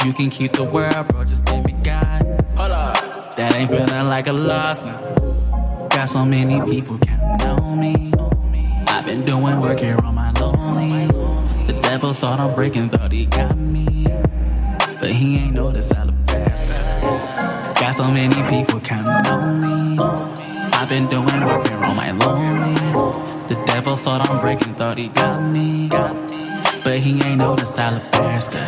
You can keep the world, bro, just give me God. Hold up. That ain't feeling like a loss now. Got so many people counting on me. I've been doing work here on my lonely. The devil thought I'm breaking, thought he got me. But he ain't know this alabaster. Got so many people counting on me. I've been doing work here on my lonely. The devil thought I'm breaking, thought he got me. But he ain't know this alabaster.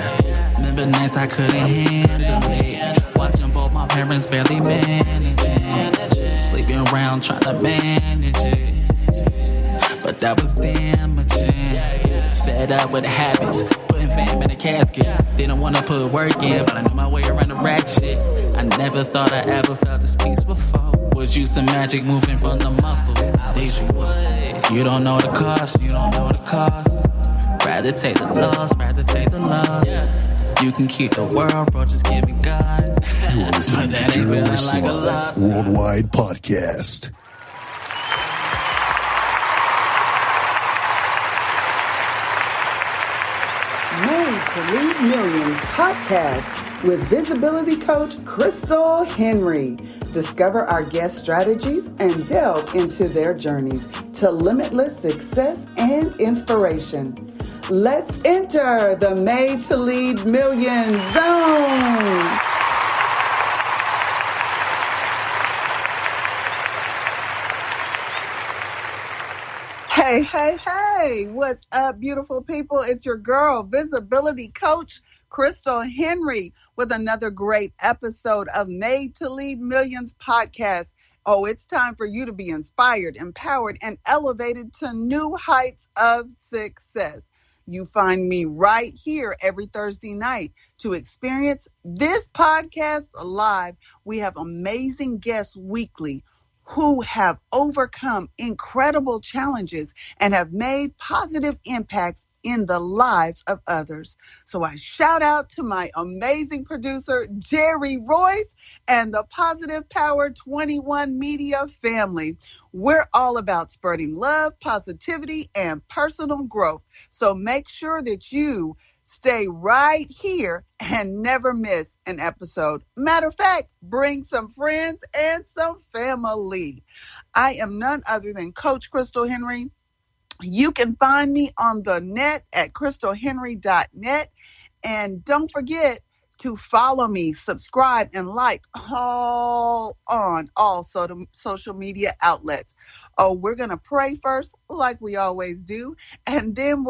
Remember nights I couldn't handle it. Watching both my parents barely managing. Sleeping around trying to manage it. But that was damaging. Fed up with the habits. Putting fam in a casket. Didn't want to put work in, but I knew my way around the rack shit. I never thought I ever felt this peace before. Was used to magic moving from the muscle. You don't know the cost, you don't know the cost. Rather take the loss, rather take the loss. You can keep the world, bro, just give me God. You're listening to Krystal Worldwide Podcast. Made to Lead Millions podcast with visibility coach Krystal Henry. Discover our guest strategies and delve into their journeys to limitless success and inspiration. Let's enter the Made to Lead Millions zone. Hey, what's up, beautiful people? It's your girl, visibility coach Krystal Henry, with another great episode of Made to Lead Millions podcast. Oh, it's time for you to be inspired, empowered, and elevated to new heights of success. You find me right here every Thursday night to experience this podcast live. We have amazing guests weekly who have overcome incredible challenges and have made positive impacts in the lives of others. So I shout out to my amazing producer, Jerry Royce, and the Positive Power 21 Media family. We're all about spreading love, positivity, and personal growth. So make sure that you stay right here and never miss an episode. Matter of fact, bring some friends and some family. I am none other than Coach Krystal Henry. You can find me on the net at krystalhenry.net. And don't forget to follow me, subscribe, and like all on all social media outlets. Oh, we're going to pray first, like we always do. And then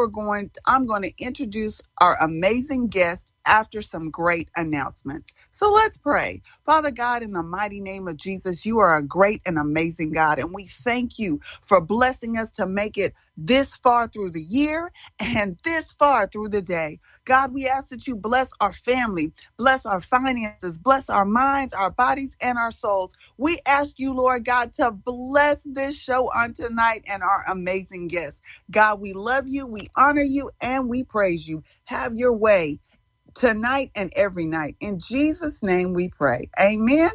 I'm going to introduce our amazing guest after some great announcements. So let's pray. Father God, in the mighty name of Jesus, you are a great and amazing God. And we thank you for blessing us to make it this far through the year and this far through the day. God, we ask that you bless our family, bless our finances, bless our minds, our bodies, and our souls. We ask you, Lord God, to bless this show on tonight and our amazing guests. God, we love you, we honor you, and we praise you. Have your way tonight and every night. In Jesus' name we pray. Amen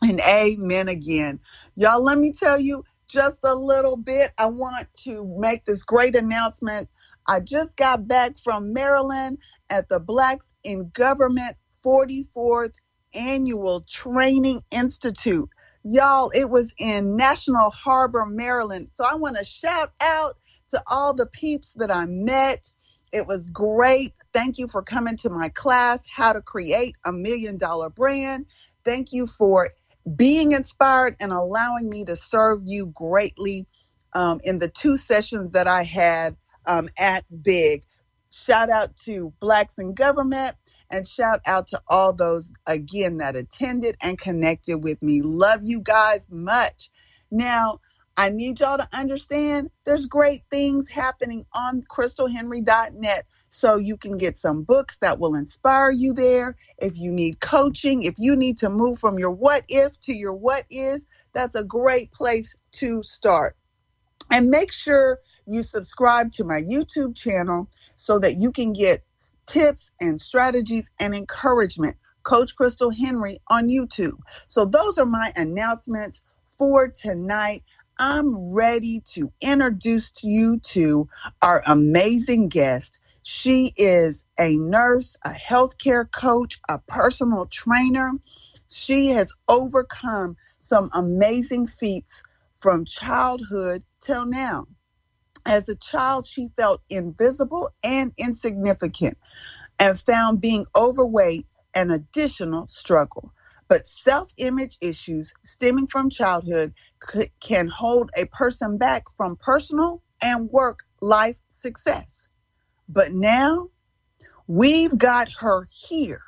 and amen again. Y'all, let me tell you just a little bit. I want to make this great announcement. I just got back from Maryland at the Blacks in Government 44th Annual Training Institute. Y'all, it was in National Harbor, Maryland. So I want to shout out to all the peeps that I met. It was great. Thank you for coming to my class, How to Create a $1 Million Brand. Thank you for being inspired and allowing me to serve you greatly in the 2 sessions that I had at Big. Shout out to Blacks in Government and shout out to all those, again, that attended and connected with me. Love you guys much. Now, I need y'all to understand there's great things happening on krystalhenry.net. So you can get some books that will inspire you there. If you need coaching, if you need to move from your what if to your what is, that's a great place to start. And make sure you subscribe to my YouTube channel so that you can get tips and strategies and encouragement. Coach Krystal Henry on YouTube. So those are my announcements for tonight. I'm ready to introduce you to our amazing guest. She is a nurse, a healthcare coach, a personal trainer. She has overcome some amazing feats from childhood till now. As a child, she felt invisible and insignificant and found being overweight an additional struggle. But self-image issues stemming from childhood can hold a person back from personal and work life success. But now we've got her here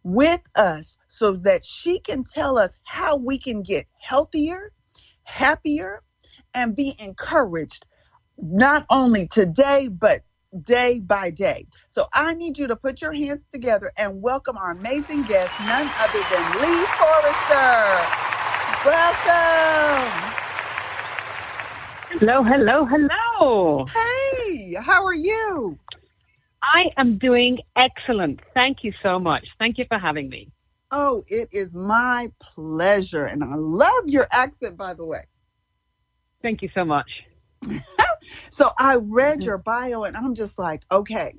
with us so that she can tell us how we can get healthier, happier, and be encouraged not only today, but day by day. So I need you to put your hands together and welcome our amazing guest, none other than Lee Forrester. Welcome. Hello, hello, hello. Hey, how are you? I am doing excellent. Thank you so much. Thank you for having me. Oh, it is my pleasure. And I love your accent, by the way. Thank you so much. So I read your bio and I'm just like, okay,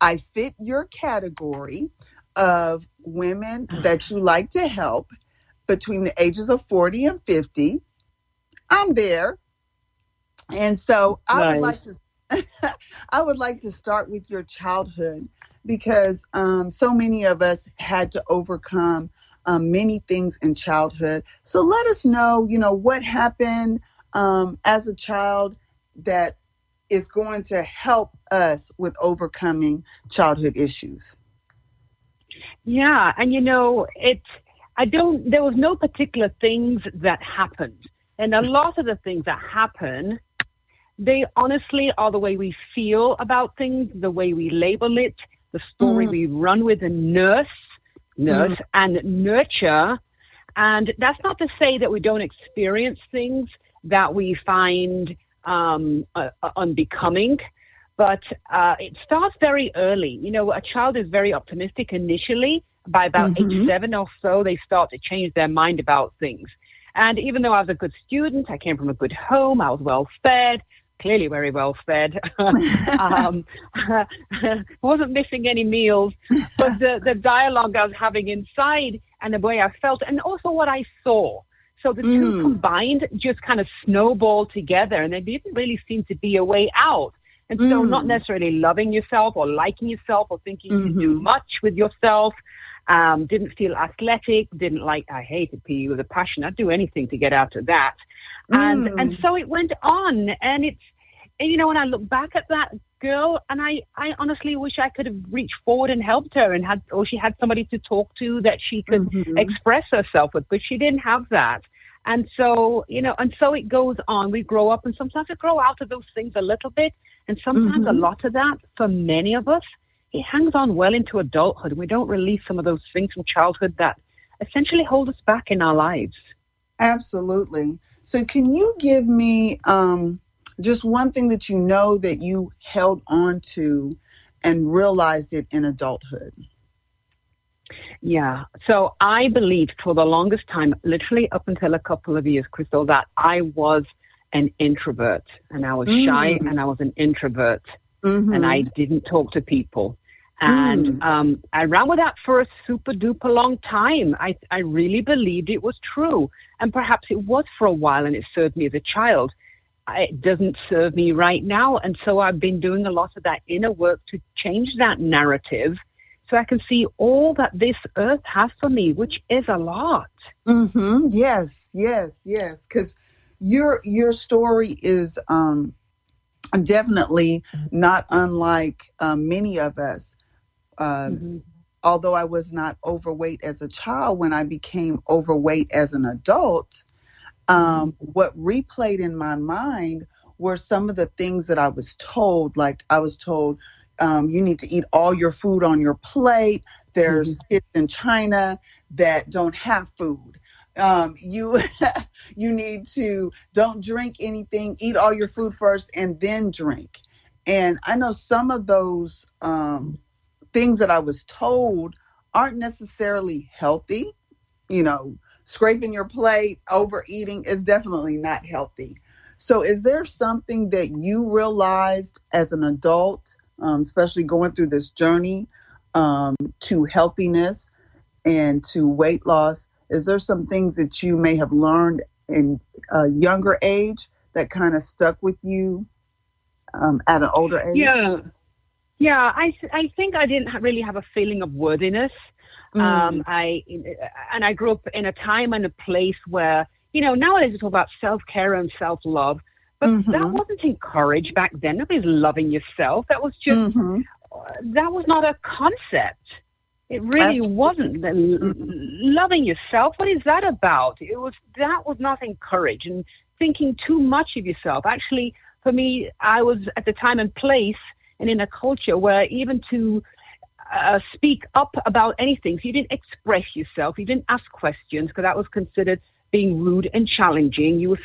I fit your category of women that you like to help between the ages of 40 and 50. I'm there. And so I would like to I would like to start with your childhood because so many of us had to overcome many things in childhood. So let us know, what happened as a child that is going to help us with overcoming childhood issues. Yeah, and there was no particular things that happened. And a lot of the things that happen, they honestly are the way we feel about things, the way we label it, the story we run with and nurse and nurture. And that's not to say that we don't experience things that we find unbecoming, but it starts very early. A child is very optimistic initially. By about age 7 or so, they start to change their mind about things. And even though I was a good student, I came from a good home, I was well fed, clearly very well fed. Wasn't missing any meals, but the dialogue I was having inside and the way I felt and also what I saw. So the two combined just kind of snowballed together and there didn't really seem to be a way out. And so not necessarily loving yourself or liking yourself or thinking you can do much with yourself. Didn't feel athletic, I hated PE with a passion. I'd do anything to get out of that. And so it went on. And when I look back at that girl, and I honestly wish I could have reached forward and helped her or she had somebody to talk to that she could express herself with, but she didn't have that. And so, and so it goes on. We grow up and sometimes we grow out of those things a little bit. And sometimes a lot of that, for many of us, it hangs on well into adulthood. We don't release some of those things from childhood that essentially hold us back in our lives. Absolutely. So can you give me just one thing that that you held on to and realized it in adulthood? Yeah. So I believed for the longest time, literally up until a couple of years, Krystal, that I was an introvert and I was shy and I was an introvert and I didn't talk to people. And I ran with that for a super duper long time. I really believed it was true. And perhaps it was for a while and it served me as a child. It doesn't serve me right now. And so I've been doing a lot of that inner work to change that narrative so I can see all that this earth has for me, which is a lot. Yes. Because your story is definitely not unlike many of us. Although I was not overweight as a child, when I became overweight as an adult, what replayed in my mind were some of the things that I was told. Like I was told, you need to eat all your food on your plate. There's kids in China that don't have food. You need to don't drink anything, eat all your food first and then drink. And I know some of those things that I was told aren't necessarily healthy. Scraping your plate, overeating is definitely not healthy. So is there something that you realized as an adult especially going through this journey to healthiness and to weight loss. Is there some things that you may have learned in a younger age that kind of stuck with you at an older age? Yeah. I think I didn't really have a feeling of worthiness. I grew up in a time and a place where, nowadays we talk about self-care and self-love, but that wasn't encouraged back then. Nobody's loving yourself. That was just, that was not a concept. It really wasn't. Loving yourself, what is that about? That was not encouraged, and thinking too much of yourself. Actually, for me, I was at the time and place and in a culture where even to speak up about anything, so you didn't express yourself, you didn't ask questions, because that was considered being rude and challenging. You were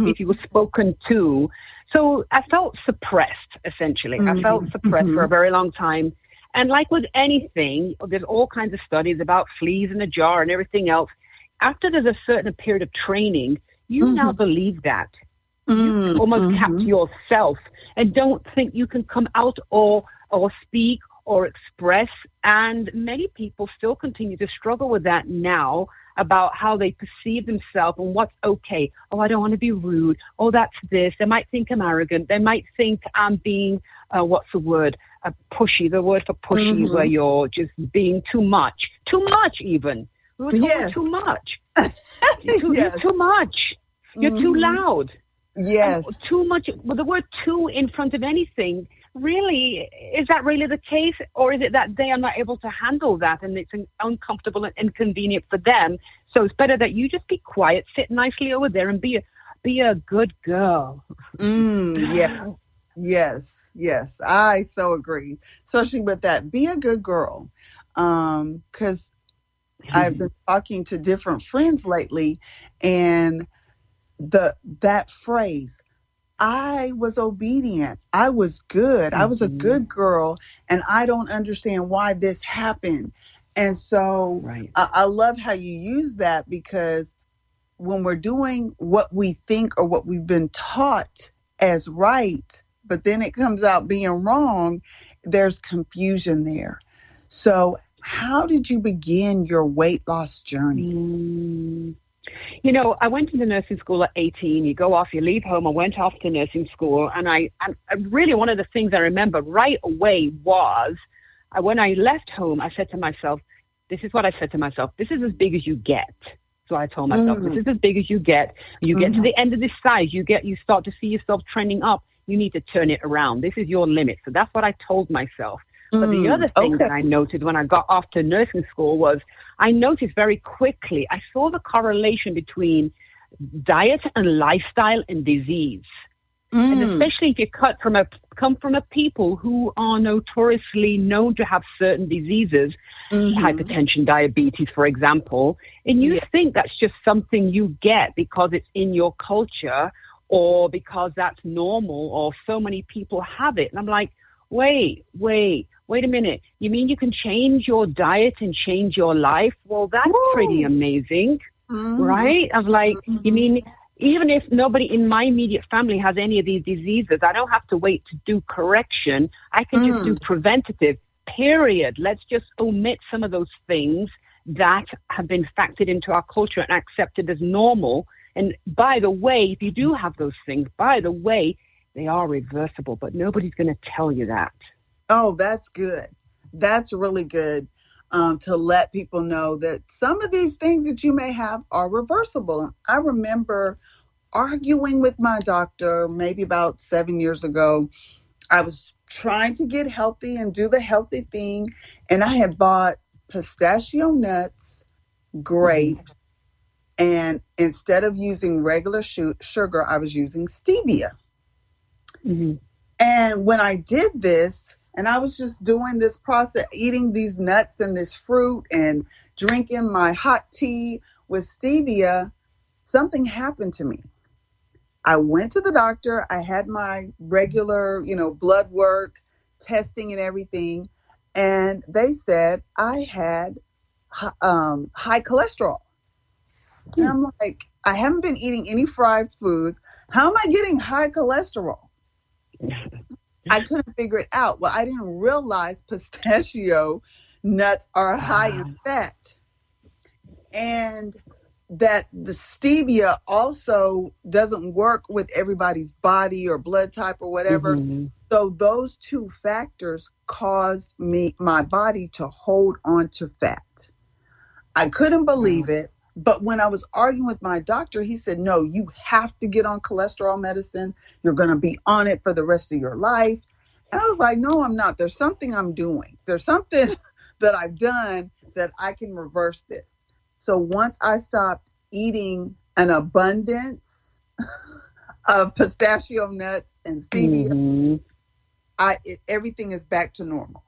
if you were spoken to. So I felt suppressed, essentially. I felt suppressed for a very long time. And like with anything, there's all kinds of studies about fleas in a jar and everything else. After there's a certain period of training, you now believe that. You almost capped yourself and don't think you can come out or speak or express. And many people still continue to struggle with that now, about how they perceive themselves and what's okay. Oh, I don't want to be rude. Oh, that's this. They might think I'm arrogant. They might think I'm being, what's the word? Pushy. The word for pushy, where you're just being too much. Too much, even. We were told too much. You're too much. You're too loud. Yes. And too much. Well, the word too in front of anything, really, is that really the case? Or is it that they are not able to handle that and it's uncomfortable and inconvenient for them? So it's better that you just be quiet, sit nicely over there and be a good girl. Yeah. Yes. I so agree, especially with that. Be a good girl. Because I've been talking to different friends lately, and that phrase, I was obedient, I was good, I was a good girl, and I don't understand why this happened. And so I love how you use that, because when we're doing what we think or what we've been taught as right, but then it comes out being wrong, there's confusion there. So how did you begin your weight loss journey? I went into nursing school at 18. You go off, you leave home. I went off to nursing school. And I really, one of the things I remember right away was, when I left home, I said to myself, this is what I said to myself, this is as big as you get. So I told myself, this is as big as you get. You get to the end of this size, you start to see yourself trending up. You need to turn it around. This is your limit. So that's what I told myself. But the other thing that I noted when I got off to nursing school was, I noticed very quickly, I saw the correlation between diet and lifestyle and disease. And especially if you come from a people who are notoriously known to have certain diseases, hypertension, diabetes, for example, and you think that's just something you get because it's in your culture or because that's normal or so many people have it. And I'm like, wait a minute. You mean you can change your diet and change your life? Well, that's pretty amazing, right? I was like, you mean even if nobody in my immediate family has any of these diseases, I don't have to wait to do correction. I can just do preventative, period. Let's just omit some of those things that have been factored into our culture and accepted as normal. And by the way, if you do have those things, by the way, they are reversible, but nobody's going to tell you that. Oh, that's good. That's really good, to let people know that some of these things that you may have are reversible. I remember arguing with my doctor maybe about 7 years ago. I was trying to get healthy and do the healthy thing, and I had bought pistachio nuts, grapes, and instead of using regular sugar, I was using stevia. And when I did this, and I was just doing this process, eating these nuts and this fruit and drinking my hot tea with stevia, something happened to me. I went to the doctor. I had my regular, blood work, testing and everything. And they said I had high cholesterol. And I'm like, I haven't been eating any fried foods. How am I getting high cholesterol? I couldn't figure it out. Well, I didn't realize pistachio nuts are high in fat, and that the stevia also doesn't work with everybody's body or blood type or whatever. So those two factors caused my body to hold on to fat. I couldn't believe it. But when I was arguing with my doctor, he said, no, you have to get on cholesterol medicine. You're going to be on it for the rest of your life. And I was like, no, I'm not. There's something I'm doing. There's something that I've done that I can reverse this. So once I stopped eating an abundance of pistachio nuts and stevia, everything is back to normal.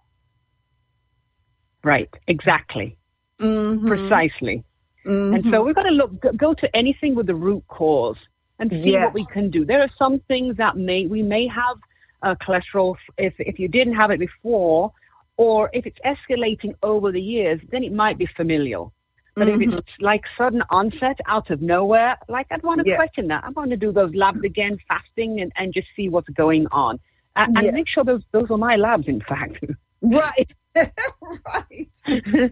Right. Exactly. Precisely. And so we've got to go to anything with the root cause and see what we can do. There are some things that we may have cholesterol if you didn't have it before, or if it's escalating over the years, then it might be familial. But if it's like sudden onset out of nowhere, like I'd want to question that. I want to do those labs again, fasting, and just see what's going on. And make sure those are my labs, in fact. Right. Right.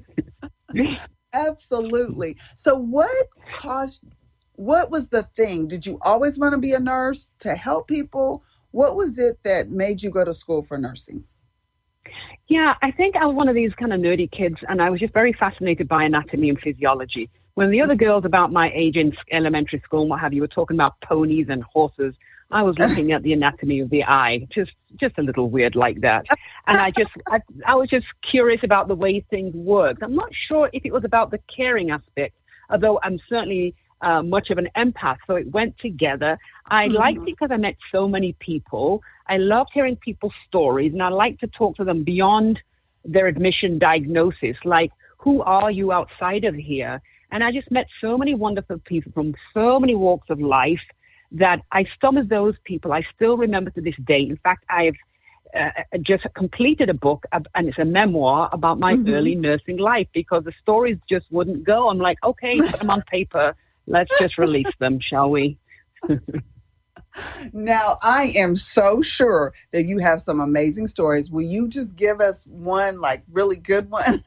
Absolutely. So what was the thing? Did you always want to be a nurse to help people? What was it that made you go to school for nursing? Yeah, I think I was one of these kind of nerdy kids, and I was just very fascinated by anatomy and physiology. When the other girls about my age in elementary school and what have you were talking about ponies and horses, I was looking at the anatomy of the eye, just a little weird like that. And I was just curious about the way things worked. I'm not sure if it was about the caring aspect, although I'm certainly much of an empath, so it went together. I liked it because I met so many people. I loved hearing people's stories, and I like to talk to them beyond their admission diagnosis, like, who are you outside of here? And I just met so many wonderful people from so many walks of life that some of those people I still remember to this day. In fact, I've just completed a book, and it's a memoir about my early nursing life, because the stories just wouldn't go. I'm like, okay, put them on paper. Let's just release them, shall we? Now, I am so sure that you have some amazing stories. Will you just give us one, like, really good one?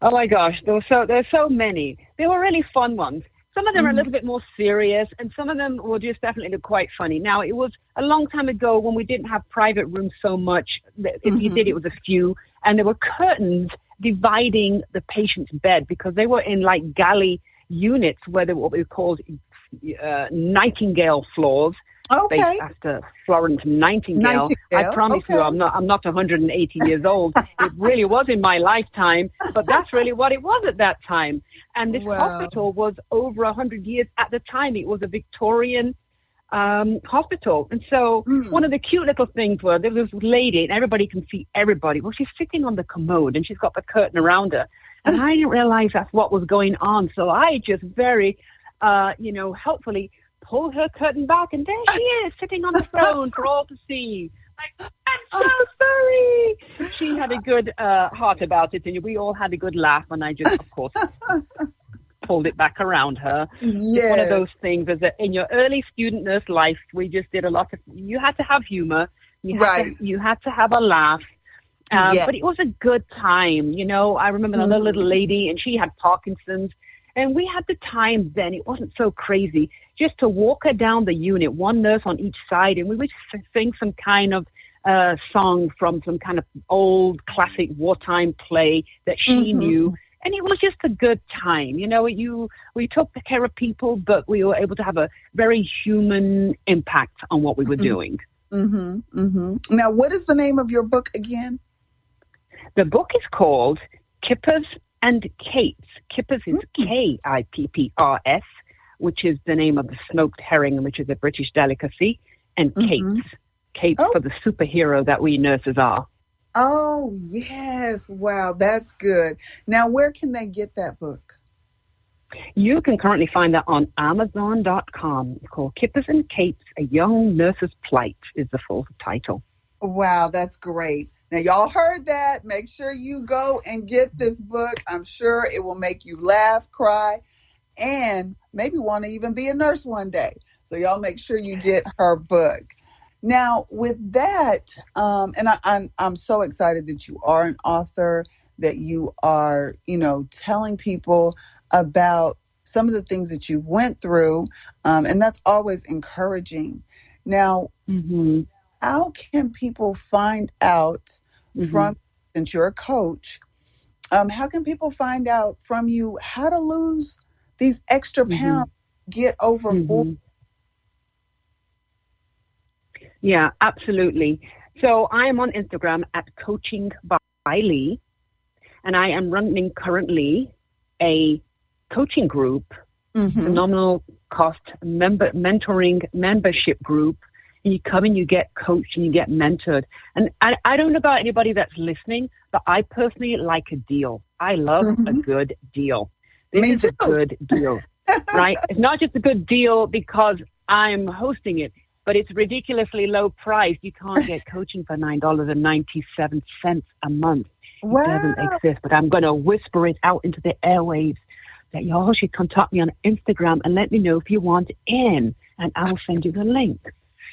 Oh my gosh, there's so many. They were really fun ones. Some of them are a little bit more serious, and some of them were just definitely quite funny. Now, it was a long time ago when we didn't have private rooms so much. If you did, it was a few, and there were curtains dividing the patient's bed, because they were in like galley units where they were what we called nightingale floors, based after Florence Nightingale. I promise you, I'm not 180 years old. It really was in my lifetime, but that's really what it was at that time. And this hospital was over 100 years at the time. It was a Victorian hospital. And so one of the cute little things was there was this lady, and everybody can see everybody. Well, she's sitting on the commode, and she's got the curtain around her. And I didn't realize that's what was going on. So I just very, helpfully pulled her curtain back, and there she is, sitting on the throne for all to see. Like, I'm so sorry. She had a good heart about it, and we all had a good laugh, and I just, of course, pulled it back around her. It's one of those things, is that in your early student nurse life, we just did a lot of, you had to have humor, you had to have a laugh. But it was a good time. I remember another little lady, and she had Parkinson's, and we had the time then. It wasn't so crazy just to walk her down the unit, one nurse on each side, and we would sing some kind of song from some kind of old classic wartime play that she knew. And it was just a good time. We took care of people, but we were able to have a very human impact on what we were doing. Now, what is the name of your book again? The book is called Kippers and Capes. Kippers is Kipprs, which is the name of the smoked herring, which is a British delicacy, and capes. Capes for the superhero that we nurses are. Oh, yes. Wow, that's good. Now, where can they get that book? You can currently find that on Amazon.com. It's called Kippers and Capes, A Young Nurse's Plight is the full title. Wow, that's great. Now, y'all heard that. Make sure you go and get this book. I'm sure it will make you laugh, cry, and maybe want to even be a nurse one day. So y'all make sure you get her book. Now, with that, and I'm so excited that you are an author, that you are, telling people about some of the things that you've went through, and that's always encouraging. Now, how can people find out from, since you're a coach, how can people find out from you how to lose these extra pounds, get over 40? Yeah, absolutely. So I am on Instagram at Coaching by Lee, and I am running currently a coaching group, phenomenal cost mentoring membership group. And you come and you get coached and you get mentored. And I don't know about anybody that's listening, but I personally like a deal. I love a good deal. This Me is too. a good deal, right? It's not just a good deal because I'm hosting it, but it's ridiculously low price. You can't get coaching for $9.97 a month. It doesn't exist, but I'm going to whisper it out into the airwaves that y'all should contact me on Instagram and let me know if you want in, and I'll send you the link.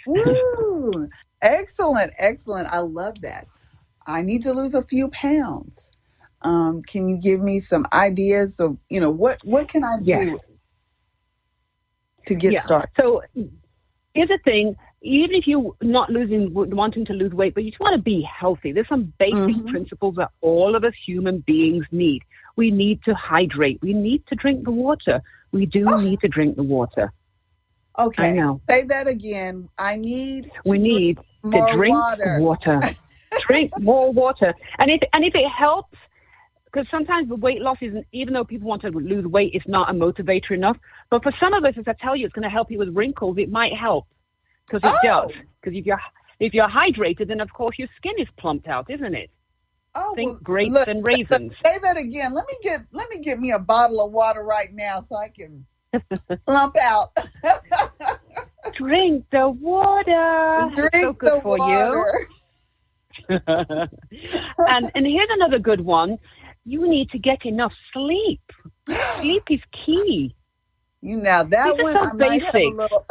Woo! Excellent. I love that. I need to lose a few pounds. Can you give me some ideas of, what can I do to get started? So here's the thing. Even if you're not wanting to lose weight, but you just want to be healthy, there's some basic principles that all of us human beings need. We need to hydrate. We need to drink the water. We do need to drink the water. Okay. I know. Say that again. We need to drink water. Drink more water. And if it helps, because sometimes the weight loss isn't, even though people want to lose weight, it's not a motivator enough. But for some of us, as I tell you, it's going to help you with wrinkles. It might help because it does. Because if you're hydrated, then of course your skin is plumped out, isn't it? Oh, think grapes and raisins. Say that again. Let me get me a bottle of water right now so I can plump out. Drink the water. Drink it's so good the for water. You. and here's another good one. You need to get enough sleep. Sleep is key. Now that These one are so I might have a basic. little.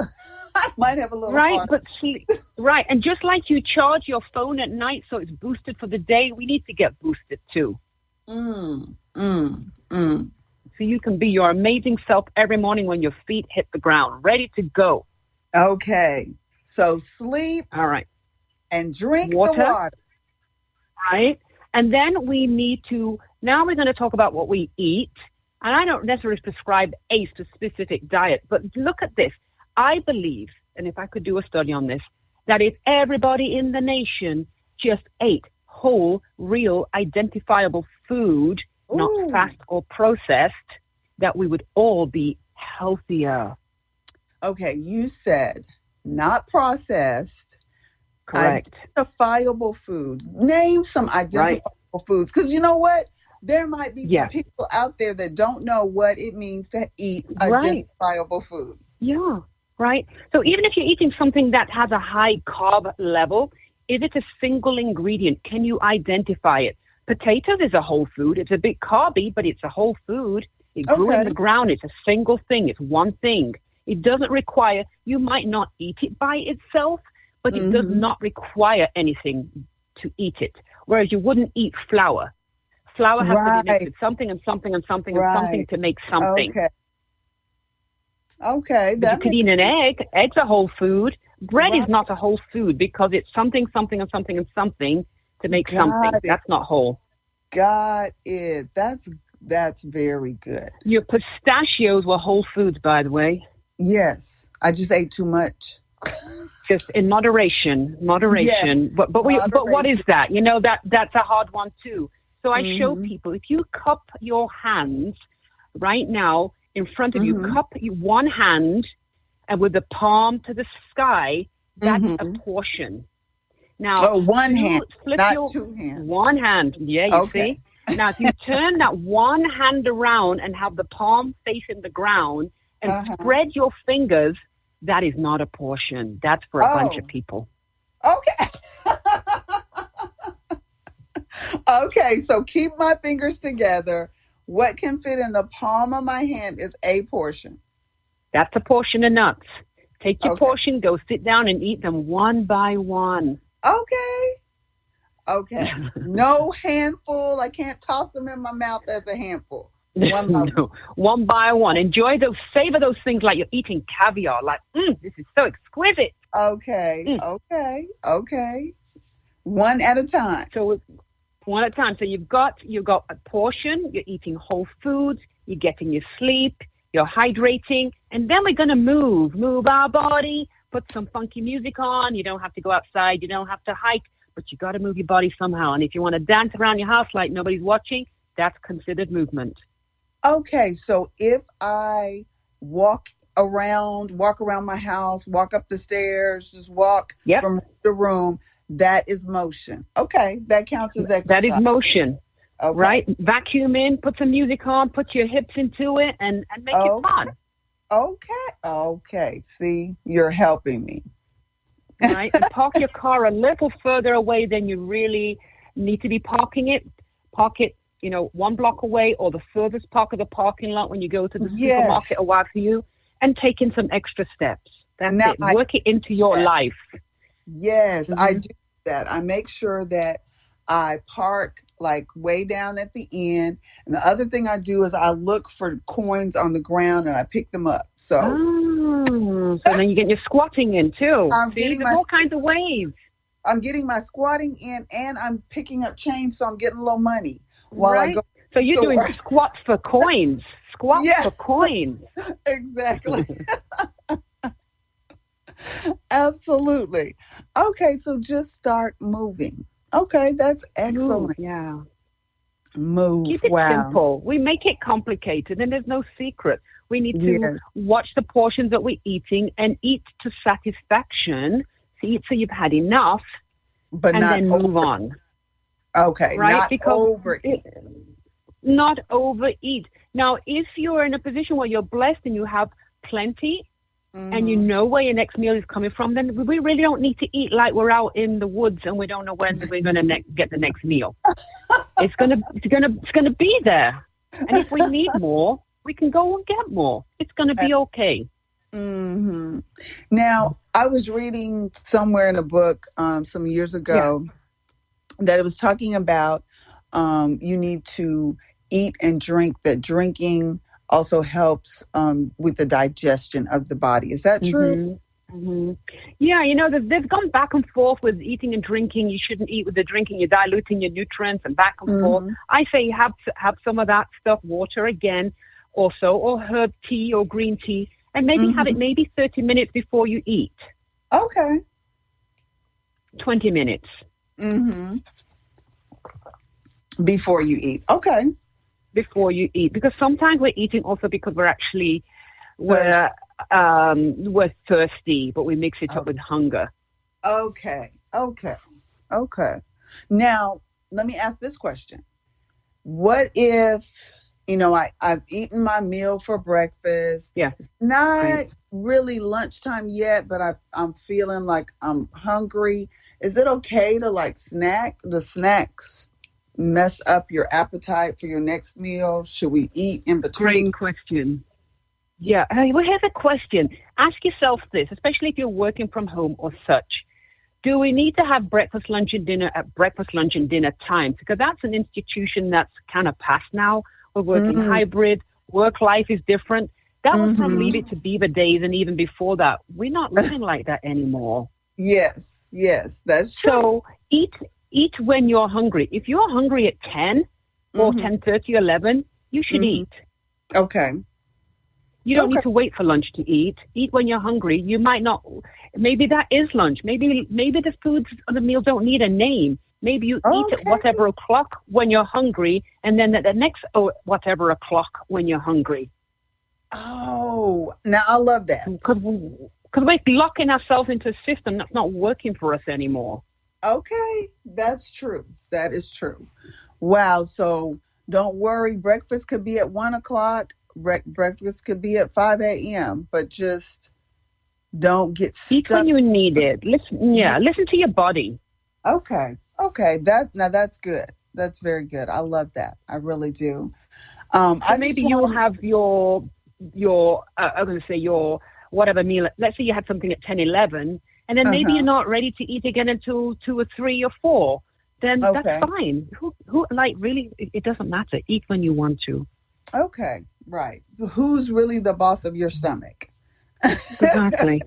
I might have a little. Right, hard. but sleep. Right, and just like you charge your phone at night so it's boosted for the day, we need to get boosted too. So you can be your amazing self every morning when your feet hit the ground, ready to go. Okay, so sleep. All right. And drink water, the water. Right, and then we need to. Now we're going to talk about what we eat, and I don't necessarily prescribe a specific diet, but look at this. I believe, and if I could do a study on this, that if everybody in the nation just ate whole, real, identifiable food, not fast or processed, that we would all be healthier. Okay, you said not processed. Correct. Identifiable food. Name some identifiable foods. Because you know what? There might be some people out there that don't know what it means to eat identifiable food. Yeah. Right? So even if you're eating something that has a high carb level, is it a single ingredient? Can you identify it? Potatoes is a whole food. It's a bit carby, but it's a whole food. It grew in the ground. It's a single thing. It's one thing. It doesn't require, you might not eat it by itself, but it does not require anything to eat it. Whereas you wouldn't eat flour. Flour has to be mixed with something and something and something and something to make something. Okay. But you could eat an egg. Egg's a whole food. Bread is not a whole food because it's something, something, and something, and something to make something. That's not whole. Got it. That's very good. Your pistachios were whole foods, by the way. Yes. I just ate too much. Just in moderation. Yes, but what is that? That's a hard one too. So I show people, if you cup your hands right now in front of you, cup one hand and with the palm to the sky, that's a portion. Now, one hand, not two hands. One hand, you see? Now, if you turn that one hand around and have the palm facing the ground and spread your fingers, that is not a portion. That's for a bunch of people. Okay. Okay, so keep my fingers together. What can fit in the palm of my hand is a portion. That's a portion of nuts. Take your portion, go sit down and eat them one by one. Okay. No handful. I can't toss them in my mouth as a handful. One by one. One by one. Enjoy those, savor those things like you're eating caviar. Like, this is so exquisite. Okay. One at a time. So one at a time. So you've got a portion, you're eating whole foods, you're getting your sleep, you're hydrating, and then we're going to move our body, put some funky music on. You don't have to go outside, you don't have to hike, but you got to move your body somehow. And if you want to dance around your house like nobody's watching, that's considered movement. Okay, so if I walk around my house, walk up the stairs, just walk from the room, that is motion. Okay, that counts as exercise. That is motion, right? Vacuum in, put some music on, put your hips into it, and make it fun. Okay. See, you're helping me. Right, and park your car a little further away than you really need to be parking it. Park it, 1 block away, or the furthest part of the parking lot when you go to the supermarket away for you, and take in some extra steps. That's it. Work it into your life. Yes, I do that. I make sure that I park like way down at the end. And the other thing I do is I look for coins on the ground and I pick them up. So then you get your squatting in too. There's all kinds of ways. I'm getting my squatting in and I'm picking up change, so I'm getting a little money while I go. So you're doing squats for coins. Squats for coins. Exactly. Absolutely. Okay, so just start moving. Okay, that's excellent. Move. Keep it simple. We make it complicated, and there's no secret. We need to watch the portions that we're eating and eat to satisfaction. So eat so you've had enough, but and then move on. Okay, right? Not overeat. Not overeat. Now, if you're in a position where you're blessed and you have plenty, and you know where your next meal is coming from, then we really don't need to eat like we're out in the woods and we don't know when we're going to get the next meal. It's gonna be there, and if we need more, we can go and get more. It's gonna be okay. Now, I was reading somewhere in a book some years ago that it was talking about you need to eat and drink. That drinking also helps with the digestion of the body. Is that true? Yeah, they've gone back and forth with eating and drinking. You shouldn't eat with the drinking. You're diluting your nutrients and back and forth. I say have some of that stuff, water again also, or herb tea or green tea, and maybe have it maybe 30 minutes before you eat. Okay. 20 minutes. Before you eat. Okay. Before you eat, because sometimes we're eating also because we're thirsty, but we mix it up with hunger. Okay. Now, let me ask this question. What if, I've eaten my meal for breakfast. Yeah. It's not really lunchtime yet, but I'm feeling like I'm hungry. Is it okay to snack? The snacks mess up your appetite for your next meal? Should we eat in between? Great question. Yeah. Well, here's a question. Ask yourself this, especially if you're working from home or such. Do we need to have breakfast, lunch, and dinner at breakfast, lunch, and dinner times? Because that's an institution that's kind of past now. We're working hybrid. Work life is different. That was from Leave It to Beaver days, and even before that. We're not living like that anymore. Yes, that's true. So eat when you're hungry. If you're hungry at 10 or 10:30, 11, you should eat. Okay. You don't need to wait for lunch to eat. Eat when you're hungry. You might not. Maybe that is lunch. Maybe the foods or the meals don't need a name. Maybe you eat at whatever o'clock when you're hungry, and then at the next whatever o'clock when you're hungry. Oh, now I love that. Because we're locking ourselves into a system that's not working for us anymore. Okay, that's true. That is true. Wow. So don't worry. Breakfast could be at 1 o'clock. Breakfast could be at 5 a.m. But just don't get stuck. Eat when you need it. Listen to your body. Okay. That's good. That's very good. I love that. I really do. Maybe you'll have your whatever meal. Let's say you had something at 10, 11, and then maybe you're not ready to eat again until 2 or 3 or 4. Then that's fine. Really, it doesn't matter. Eat when you want to. Okay, right. Who's really the boss of your stomach? Exactly.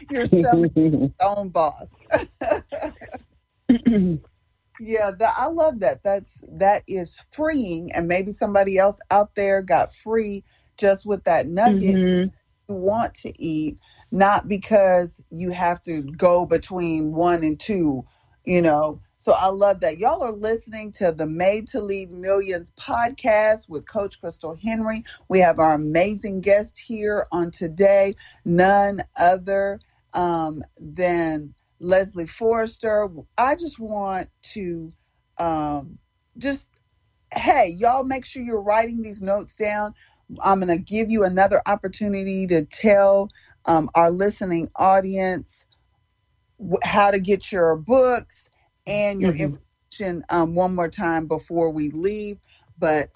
Your stomach's own boss. Yeah, I love that. That is freeing, and maybe somebody else out there got free just with that nugget you want to eat, not because you have to go between 1 and 2, So I love that. Y'all are listening to the Made to Lead Millions podcast with Coach Krystal Henry. We have our amazing guest here on today, none other than Leslie Forrester. I just want to hey, y'all make sure you're writing these notes down. I'm going to give you another opportunity to tell our listening audience how to get your books and your information one more time before we leave. But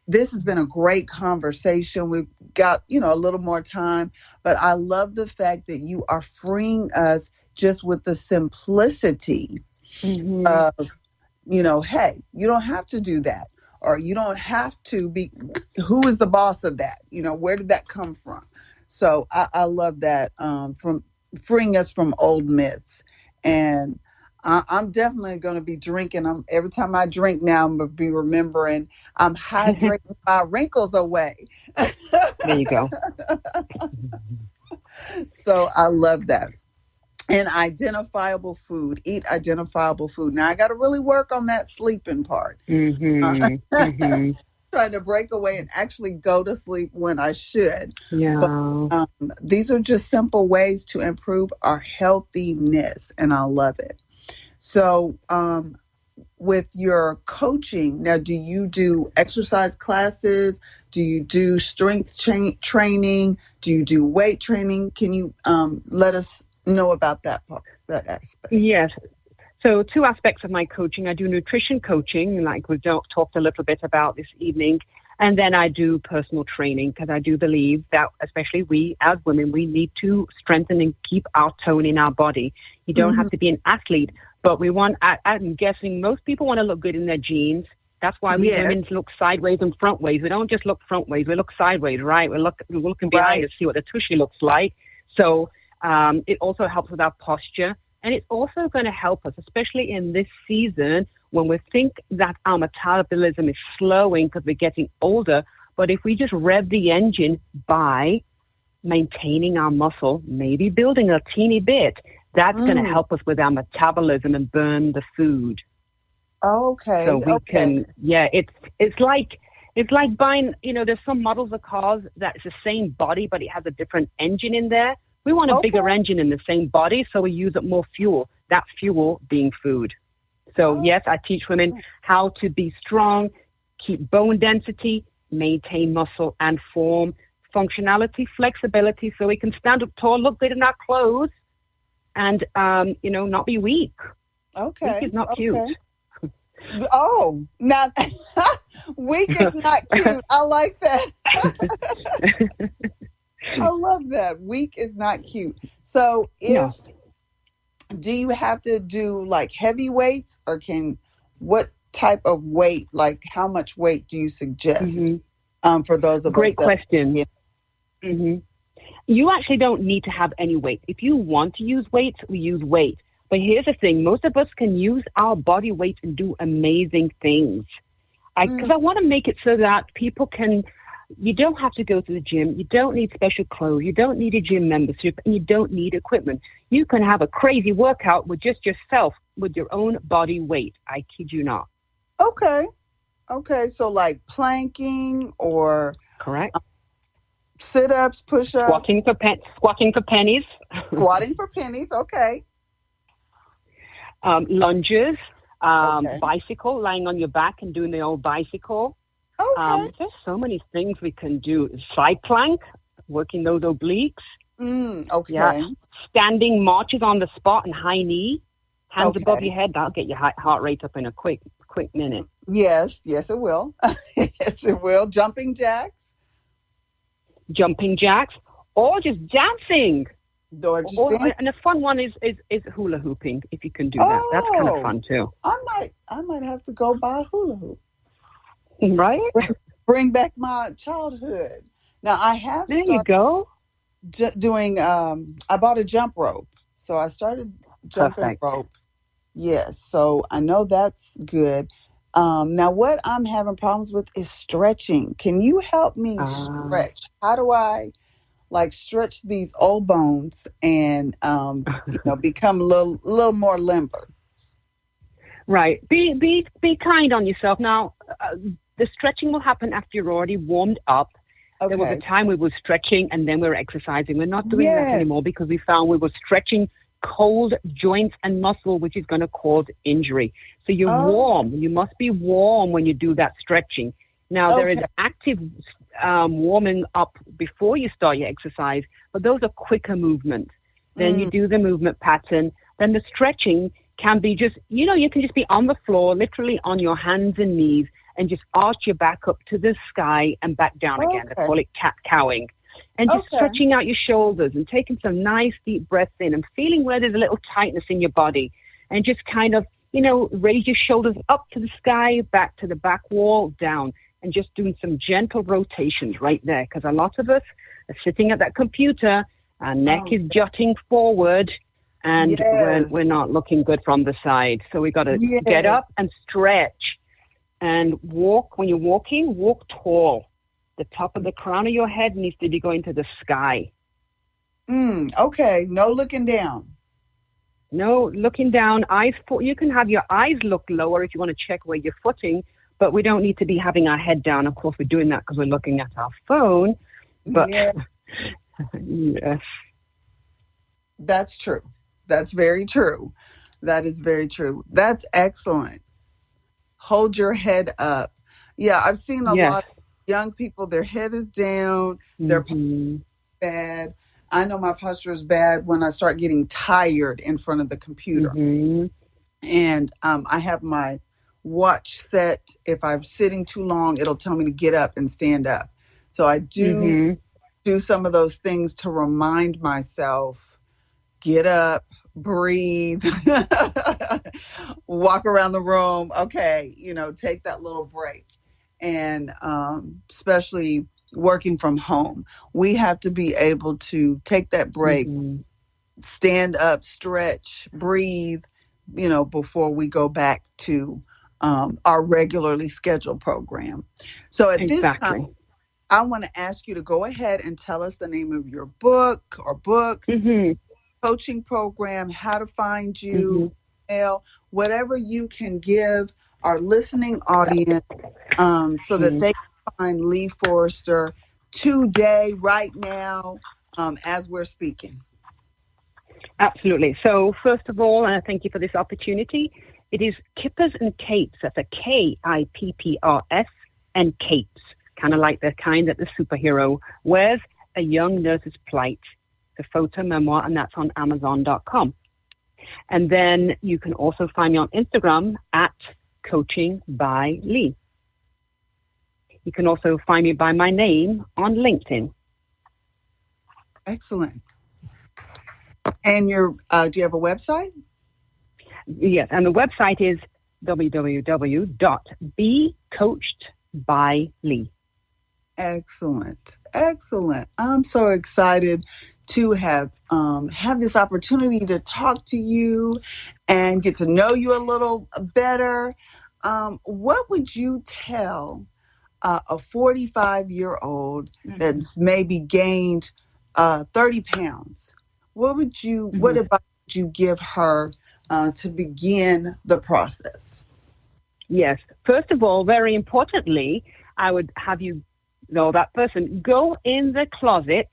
this has been a great conversation. We've got, a little more time, but I love the fact that you are freeing us just with the simplicity of, hey, you don't have to do that, or you don't have to be, who is the boss of that? Where did that come from? So I love that, from freeing us from old myths. And I'm definitely going to be drinking. Every time I drink now, I'm going to be remembering I'm hydrating my wrinkles away. There you go. So I love that. And identifiable food. Eat identifiable food. Now, I got to really work on that sleeping part. Trying to break away and actually go to sleep when I should. Yeah. But these are just simple ways to improve our healthiness, and I love it. So with your coaching, now, do you do exercise classes? Do you do strength training? Do you do weight training? Can you let us know about that part, that aspect? Yes. So 2 aspects of my coaching. I do nutrition coaching, like we've talked a little bit about this evening. And then I do personal training, because I do believe that, especially we as women, we need to strengthen and keep our tone in our body. You don't have to be an athlete, but I'm guessing most people want to look good in their jeans. That's why we women look sideways and front ways. We don't just look front ways, we look sideways, right? We're looking behind to see what the tushy looks like. So it also helps with our posture. And it's also going to help us, especially in this season when we think that our metabolism is slowing because we're getting older. But if we just rev the engine by maintaining our muscle, maybe building a teeny bit, that's going to help us with our metabolism and burn the food. Okay. So we can, it's like buying, there's some models of cars that's the same body, but it has a different engine in there. We want a bigger engine in the same body, so we use up more fuel, that fuel being food. So yes, I teach women how to be strong, keep bone density, maintain muscle and form, functionality, flexibility, so we can stand up tall, look good in our clothes, and, not be weak. Okay. Weak is not cute. Oh, now, weak is not cute. I like that. I love that. Weak is not cute. So do you have to do like heavy weights, or what type of weight, like how much weight do you suggest for those of us? Great question. You actually don't need to have any weight. If you want to use weights, we use weight. But here's the thing. Most of us can use our body weight and do amazing things. Because I want to make it so that people can... You don't have to go to the gym. You don't need special clothes. You don't need a gym membership, and you don't need equipment. You can have a crazy workout with just yourself, with your own body weight. I kid you not. Okay. So like planking or... Correct. Sit-ups, push-ups. Squatting for pennies. Squatting for pennies. Okay. Lunges. Bicycle, lying on your back and doing the old bicycle. Okay. There's so many things we can do. Side plank, working those obliques. Okay. Yeah. Standing marches on the spot and high knee. Hands above your head. That'll get your heart rate up in a quick minute. Yes, it will. Yes, it will. Jumping jacks. or just dancing. Or just dance. And a fun one is hula hooping, if you can do that. That's kind of fun too. I might have to go buy a hula hoop. Right? Bring back my childhood. Now I have There you go. doing I bought a jump rope. So I started jumping rope. Yes, so I know that's good. Now what I'm having problems with is stretching. Can you help me stretch? How do I stretch these old bones and become a little more limber? Right. Be kind on yourself. Now, the stretching will happen after you're already warmed up. Okay. There was a time we were stretching and then we were exercising. We're not doing that anymore because we found we were stretching cold joints and muscle, which is going to cause injury. So you're warm. You must be warm when you do that stretching. Now, there is active warming up before you start your exercise, but those are quicker movements. Then you do the movement pattern. Then the stretching can be just, you can just be on the floor, literally on your hands and knees, and just arch your back up to the sky and back down again. They call it cat-cowing. And just stretching out your shoulders and taking some nice deep breaths in and feeling where there's a little tightness in your body. And just kind of, raise your shoulders up to the sky, back to the back wall, down. And just doing some gentle rotations right there. Because a lot of us are sitting at that computer, our neck is jutting forward, and we're not looking good from the side. So we got to get up and stretch and walk. When you're walking, walk tall. The top of the crown of your head needs to be going to the sky. Okay. No looking down. No looking down. You can have your eyes look lower if you want to check where you're footing, but we don't need to be having our head down. Of course, we're doing that because we're looking at our phone. But yes. That's true. That's very true. That is very true. That's excellent. Hold your head up. Yeah, I've seen a lot of young people, their head is down, their posture is bad. I know my posture is bad when I start getting tired in front of the computer. And I have my watch set. If I'm sitting too long, it'll tell me to get up and stand up. So I do some of those things to remind myself, get up, breathe, walk around the room. Okay, take that little break. And especially working from home, we have to be able to take that break, stand up, stretch, breathe, before we go back to our regularly scheduled program. So at this time, I want to ask you to go ahead and tell us the name of your book or books, coaching program, how to find you, email, whatever you can give our listening audience so that they can find Lee Forrester today, right now, as we're speaking. Absolutely. So first of all, and I thank you for this opportunity, it is Kippers and Capes. That's a Kipprs and Capes, kind of like the kind that the superhero wears, A Young Nurse's Plight. It's a photo memoir, and that's on Amazon.com. And then you can also find me on Instagram at Coaching by Lee. You can also find me by my name on LinkedIn. Excellent. And do you have a website? Yes, and the website is www.becoachedbylee. Excellent. I'm so excited to have this opportunity to talk to you and get to know you a little better. What would you tell a 45-year-old that's maybe gained 30 pounds? What advice would you give her to begin the process? Yes. First of all, very importantly, I would have that person go in the closet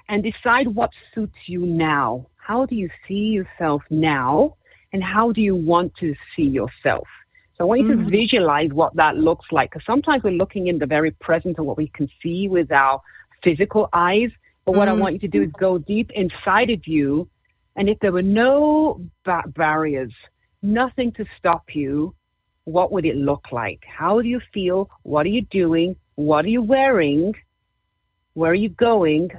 and decide what suits you now. How do you see yourself now? And how do you want to see yourself? So I want you to visualize what that looks like. Because sometimes we're looking in the very present of what we can see with our physical eyes. But what I want you to do is go deep inside of you. And if there were no barriers, nothing to stop you, what would it look like? How do you feel? What are you doing? What are you wearing? Where are you going?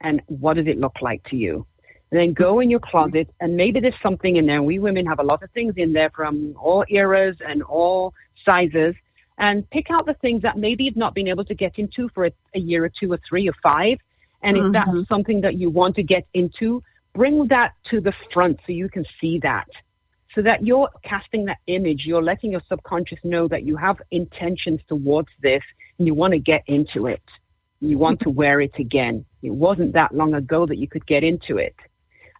and what does it look like to you? And then go in your closet, and maybe there's something in there. We women have a lot of things in there from all eras and all sizes, and pick out the things that maybe you've not been able to get into for a year or 2 or 3 or 5. And if that's something that you want to get into, bring that to the front so you can see that. So that you're casting that image, you're letting your subconscious know that you have intentions towards this and you want to get into it. You want to wear it again. It wasn't that long ago that you could get into it.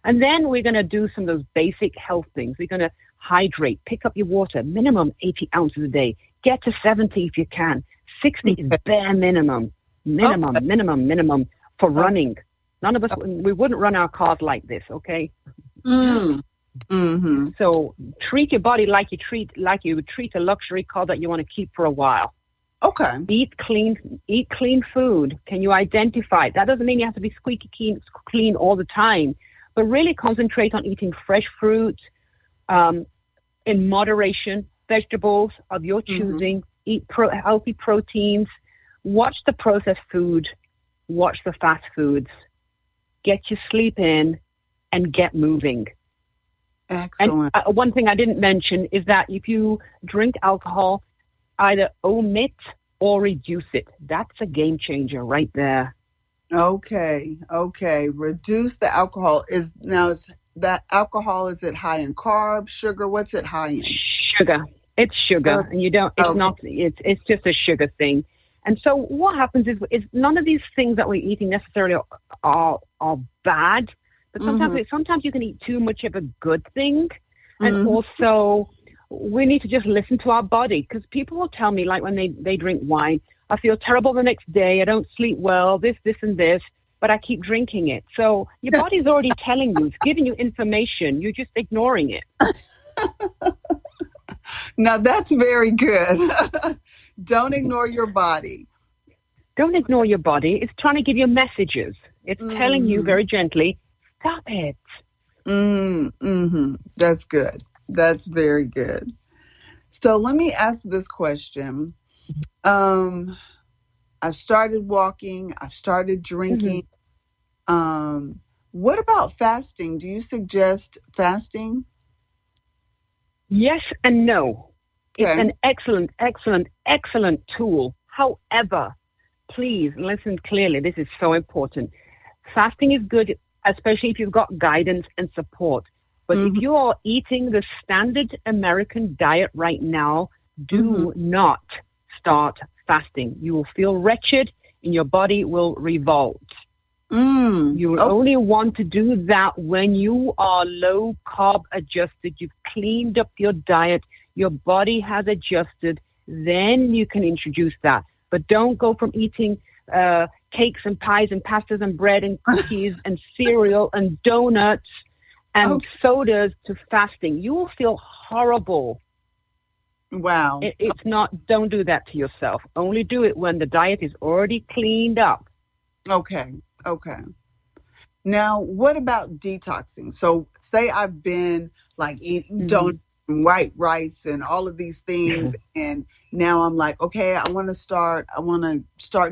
And then we're going to do some of those basic health things. We're going to hydrate, pick up your water, minimum 80 ounces a day. Get to 70 if you can. 60 is bare minimum minimum for running. None of us, we wouldn't run our cars like this, okay? So treat your body like you would treat a luxury car that you want to keep for a while. Okay. Eat clean food. Can you identify? That doesn't mean you have to be squeaky clean all the time, but really concentrate on eating fresh fruit in moderation, vegetables of your choosing, eat healthy proteins, watch the processed food, watch the fast foods, get your sleep in, and get moving. Excellent. And one thing I didn't mention is that if you drink alcohol, either omit or reduce it. That's a game changer right there. Okay. Reduce the alcohol. Is that alcohol, is it high in carbs, sugar? What's it high in? Sugar. It's sugar. And you don't, it's not, it's just a sugar thing. And so what happens is none of these things that we're eating necessarily are bad, but sometimes you can eat too much of a good thing. And also we need to just listen to our body, because people will tell me, like when they drink wine, I feel terrible the next day. I don't sleep well, this, and this, but I keep drinking it. So your body's already telling you, it's giving you information. You're just ignoring it. Now that's very good. Don't ignore your body. Don't ignore your body. It's trying to give you messages. It's telling you very gently, stop it. That's good. That's very good. So let me ask this question. I've started walking. I've started drinking. What about fasting? Do you suggest fasting? Yes and no. Okay. It's an excellent tool. However, please listen clearly. This is so important. Fasting is good, especially if you've got guidance and support. But if you are eating the standard American diet right now, do not start fasting. You will feel wretched and your body will revolt. You will only want to do that when you are low carb adjusted. You've cleaned up your diet. Your body has adjusted. Then you can introduce that. But don't go from eating cakes and pies and pastas and bread and cookies and cereal and donuts and sodas to fasting. You will feel horrible. Wow. It's not, don't do that to yourself. Only do it when the diet is already cleaned up. Okay. Now, what about detoxing? So say I've been like eating donuts and white rice and all of these things. And now I'm like, okay, I want to start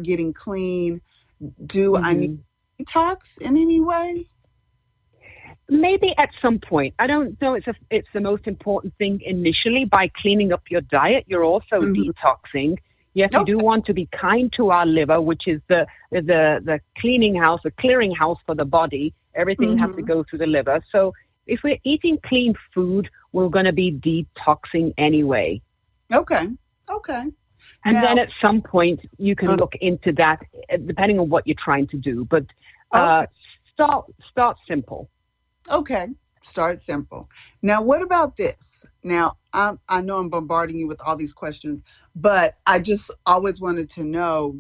getting clean. Do I need to detox in any way? Maybe at some point. I don't know. It's the most important thing initially. By cleaning up your diet, you're also detoxing. Yes, you do want to be kind to our liver, which is the cleaning house, the clearing house for the body. Everything has to go through the liver. So if we're eating clean food, we're going to be detoxing anyway. Okay. And then at some point, you can look into that, depending on what you're trying to do. But start simple. Okay. Start simple. Now, what about this? Now, I know I'm bombarding you with all these questions, but I just always wanted to know,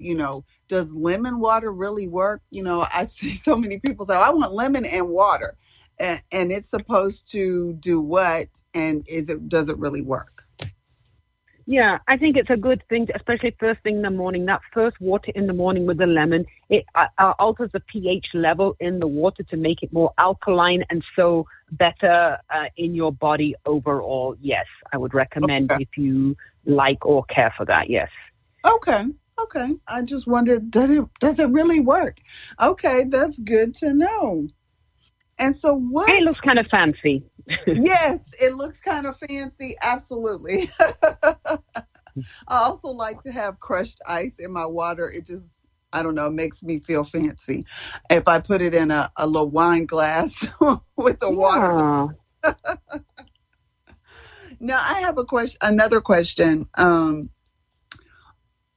does lemon water really work? I see so many people say, I want lemon and water, and it's supposed to do what? And does it really work? Yeah, I think it's a good thing, especially first thing in the morning. That first water in the morning with the lemon, it alters the pH level in the water to make it more alkaline and so better in your body overall. Yes, I would recommend if you like or care for that. Yes. Okay. Okay. I just wondered, does it really work? Okay, that's good to know. And so It what? looks kind of fancy. Yes, it looks kind of fancy. Absolutely. I also like to have crushed ice in my water. It just, I don't know, makes me feel fancy. If I put it in a little wine glass with the water. Yeah. Now I have a question, another question.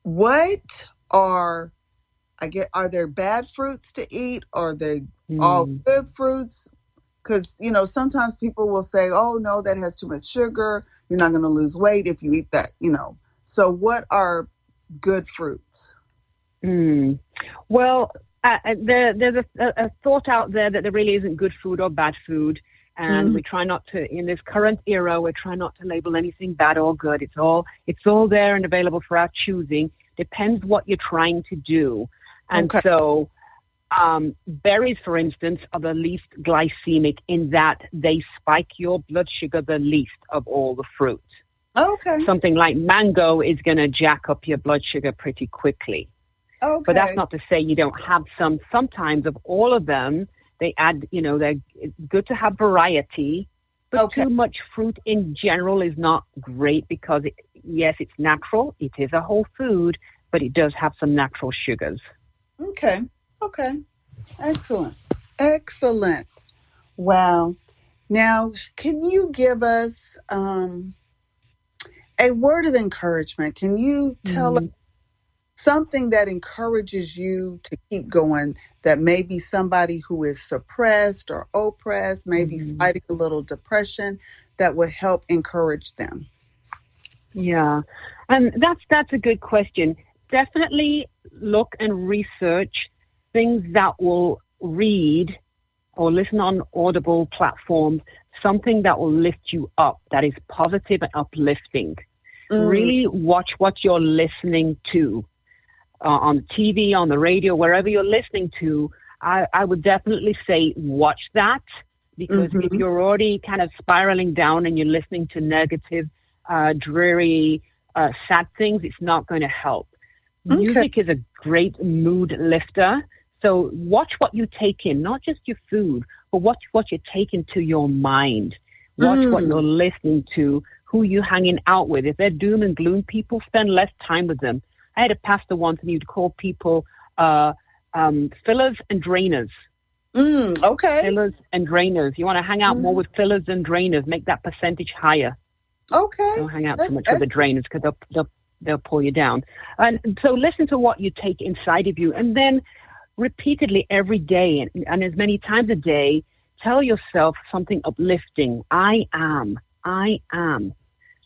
What are, are there bad fruits to eat? Are they all Hmm. good fruits? Because, sometimes people will say, oh, no, that has too much sugar. You're not going to lose weight if you eat that. So what are good fruits? Mm. Well, there's a thought out there that there really isn't good food or bad food. And Mm, we try not to, in this current era, we try not to label anything bad or good. It's all there and available for our choosing. Depends what you're trying to do. And okay. so, berries, for instance, are the least glycemic in that they spike your blood sugar the least of all the fruits. Okay. Something like mango is going to jack up your blood sugar pretty quickly. But that's Okay. not to say you don't have some. Sometimes of all of them, they add, it's good to have variety, but Okay. too much fruit in general is not great because, yes, it's natural. It is a whole food, but it does have some natural sugars. Okay. Okay. Excellent. Excellent. Wow. Now, can you give us a word of encouragement? Can you tell us Mm, something that encourages you to keep going? That maybe somebody who is suppressed or oppressed, maybe mhm. fighting a little depression, that would help encourage them. Yeah, and that's a good question. Definitely look and research things that will read or listen on Audible platforms, something that will lift you up, that is positive and uplifting. Mm, Really watch what you're listening to on TV, on the radio, wherever you're listening to. I would definitely say watch that because if mm-hmm. you're already kind of spiraling down and you're listening to negative, dreary, sad things, it's not going to help. Okay. Music is a great mood lifter. So watch what you take in, not just your food, but watch what you take into your mind. Watch what you're Mm, listening to, who you're hanging out with. If they're doom and gloom people, spend less time with them. I had a pastor once, and he'd call people fillers and drainers. okay. Fillers and drainers. You want to hang out more Mm, with fillers and drainers. Make that percentage higher. okay. Don't hang out too That's much with the excellent. drainers because they'll pull you down. And so listen to what you take inside of you, and then repeatedly every day and as many times a day, tell yourself something uplifting. I am. I am.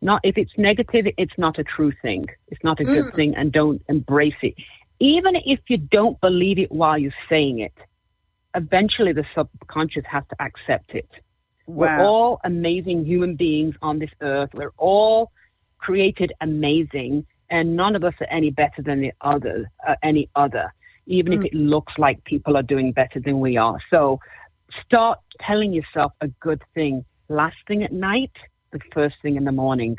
Not if it's negative, it's not a true thing. It's not a good Mm, thing, and don't embrace it. Even if you don't believe it while you're saying it, eventually the subconscious has to accept it. We're wow. all amazing human beings on this earth. We're all created amazing, and none of us are any better than any other, even if Mm, it looks like people are doing better than we are. So start telling yourself a good thing. Last thing at night, the first thing in the morning.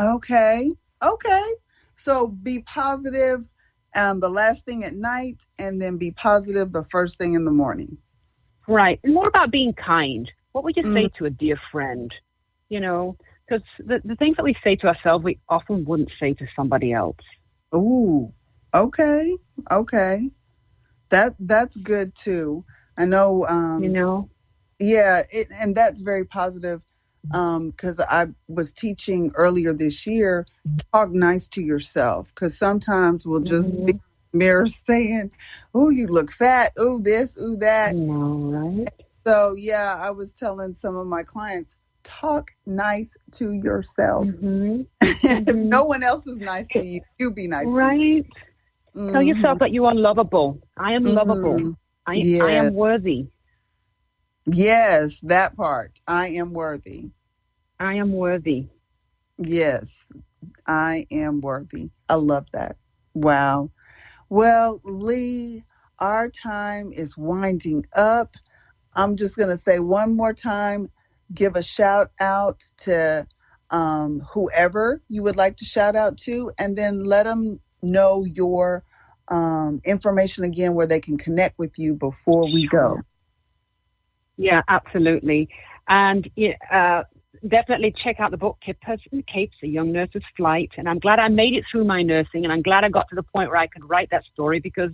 okay. Okay. So be positive the last thing at night, and then be positive the first thing in the morning. Right. And more about being kind. What would you Mm, say to a dear friend? Because the things that we say to ourselves, we often wouldn't say to somebody else. ooh. Okay. Okay. That's good too. I know. You know? Yeah, and that's very positive. Because I was teaching earlier this year, talk nice to yourself. Because sometimes we'll just be Hmm. in the mirror saying, "Oh, you look fat. Oh, this. Oh, I that." know, right? So yeah, I was telling some of my clients, talk nice to yourself. Mm-hmm. If Mm-hmm. no one else is nice to you, you be nice to you. Right? Tell Hmm. yourself that you are lovable. I am lovable. Hmm. I Yeah. am worthy. Yes, that part. I am worthy. I am worthy. Yes, I am worthy. I love that. Wow. Well, Lee, our time is winding up. I'm just going to say one more time, give a shout out to whoever you would like to shout out to, and then let them know your information again where they can connect with you before we go? Yeah, absolutely. And definitely check out the book, Person Capes, A Young Nurse's Flight. And I'm glad I made it through my nursing, and I'm glad I got to the point where I could write that story, because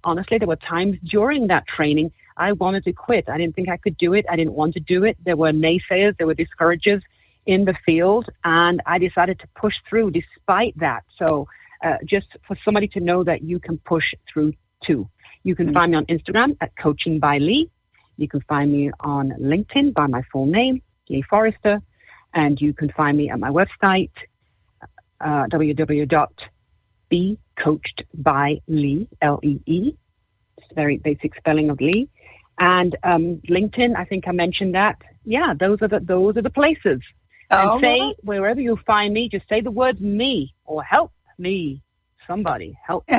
honestly, there were times during that training I wanted to quit. I didn't think I could do it. I didn't want to do it. There were naysayers, there were discouragers in the field, and I decided to push through despite that. So just for somebody to know that you can push through too. You can find me on Instagram at Coaching by Lee. You can find me on LinkedIn by my full name, Lee Forrester, and you can find me at my website, www.becoachedbylee, L-E-E. It's a very basic spelling of Lee. And LinkedIn, I think I mentioned that. Yeah, those are the places. And say, wherever you find me, just say the word me or help me. Somebody help me.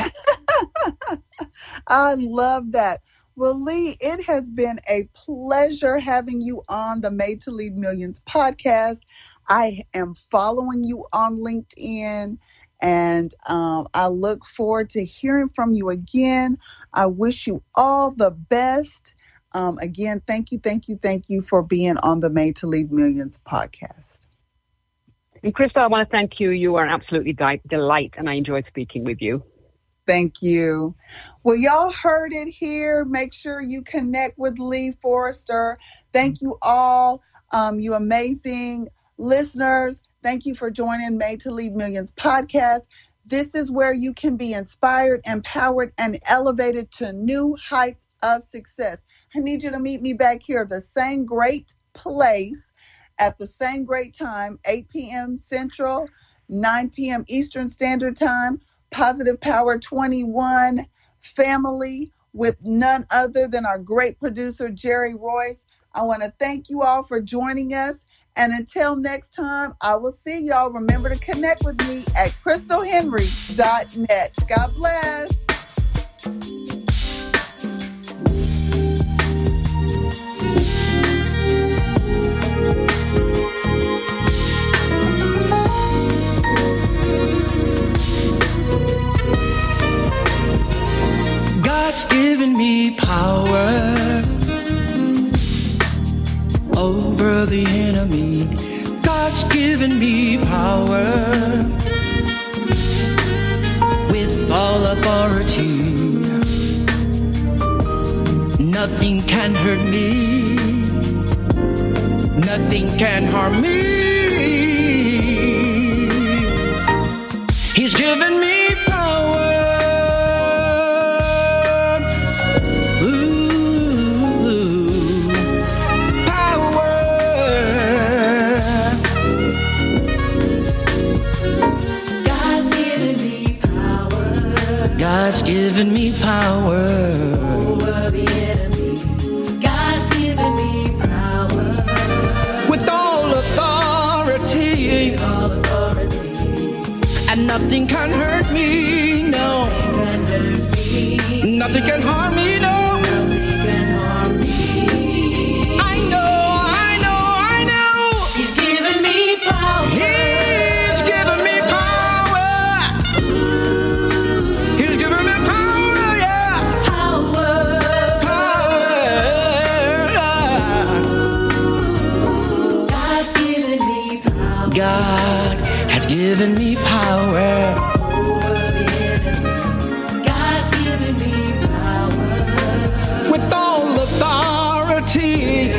I love that. Well, Lee, it has been a pleasure having you on the Made to Lead Millions podcast. I am following you on LinkedIn, and I look forward to hearing from you again. I wish you all the best. Again, thank you for being on the Made to Lead Millions podcast. And Krystal, I want to thank you. You are an absolutely delight, and I enjoyed speaking with you. Thank you. Well, y'all heard it here. Make sure you connect with Lee Forrester. Thank you all, you amazing listeners. Thank you for joining Made to Lead Millions podcast. This is where you can be inspired, empowered, and elevated to new heights of success. I need you to meet me back here, the same great place at the same great time, 8 p.m. Central, 9 p.m. Eastern Standard Time. Positive Power 21 family with none other than our great producer, Jerry Royce. I want to thank you all for joining us. And until next time, I will see y'all. Remember to connect with me at crystalhenry.net. God bless. God's given me power over the enemy. God's given me power with all authority. Nothing can hurt me. Nothing can harm me. He's given me power. God's given me power over the enemy. God's given me power with all authority. And nothing can hurt me, no. Nothing can harm me, no. I know. He's given me power. He's given me power. He's given me power, yeah. Power. God's given me power. God has given me power. God's given me power with all authority.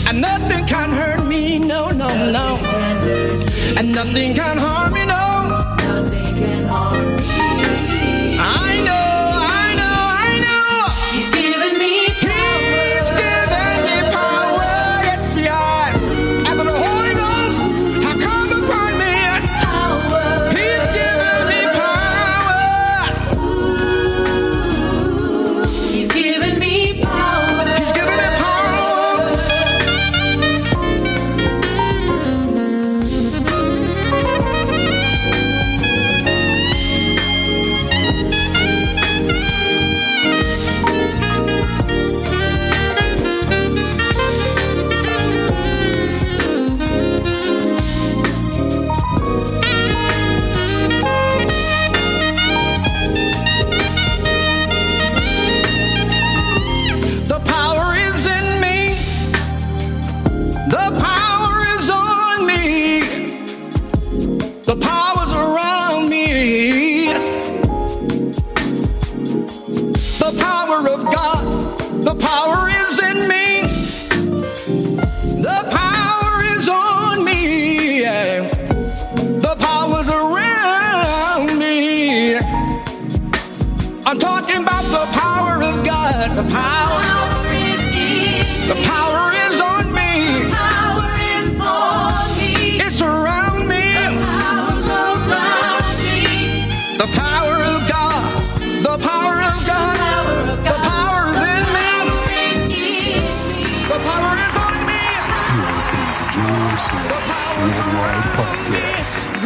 And nothing can hurt me, no. And nothing can harm me, no. Nothing can harm me. I know. He's given me power. He's given me power. Yes, he has. After the Holy Ghost have come upon me. Power. He's given me power. He's given me power. He's given me power. Worldwide Podcast.